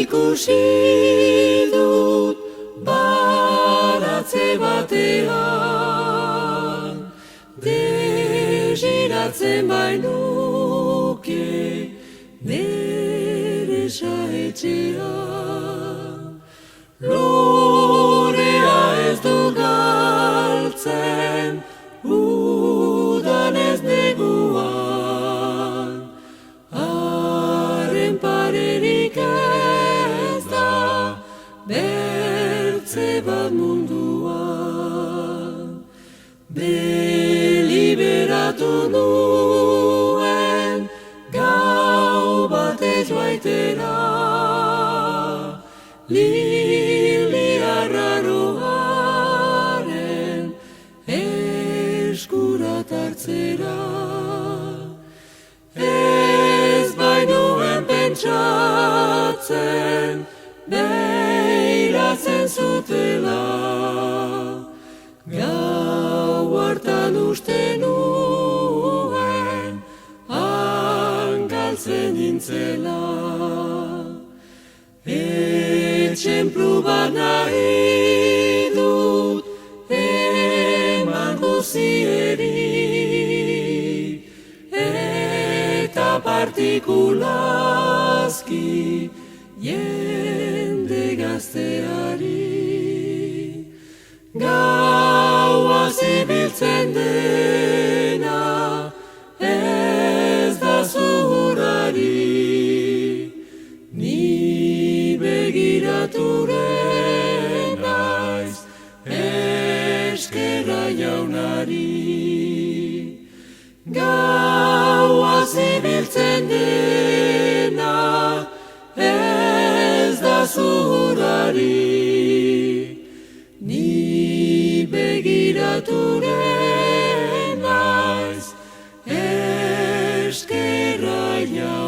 ikusi dut baratze batean, desiratzen bainuke nere saetxea. Lorea ez du galtzen udan ez neguan, haren parerik ez da bertze bat munduan. Deliberatu nuen gau batez baitera, Lilia raroaren eskurat hartzera. Ez bainuen pentsatzen beiratzen zutela, gau hartan uste nuen hangaltzen nintzela. Etxemplu bat nahi dut eman guzieri, eta partikulazki jende gazteari. Gaua zibiltzen dena ez da zuhurari, begiraturen naiz eskerra jaunari. Gaua zibiltzen dena ez da zuhurari, ni begiraturen naiz eskerra jaunari.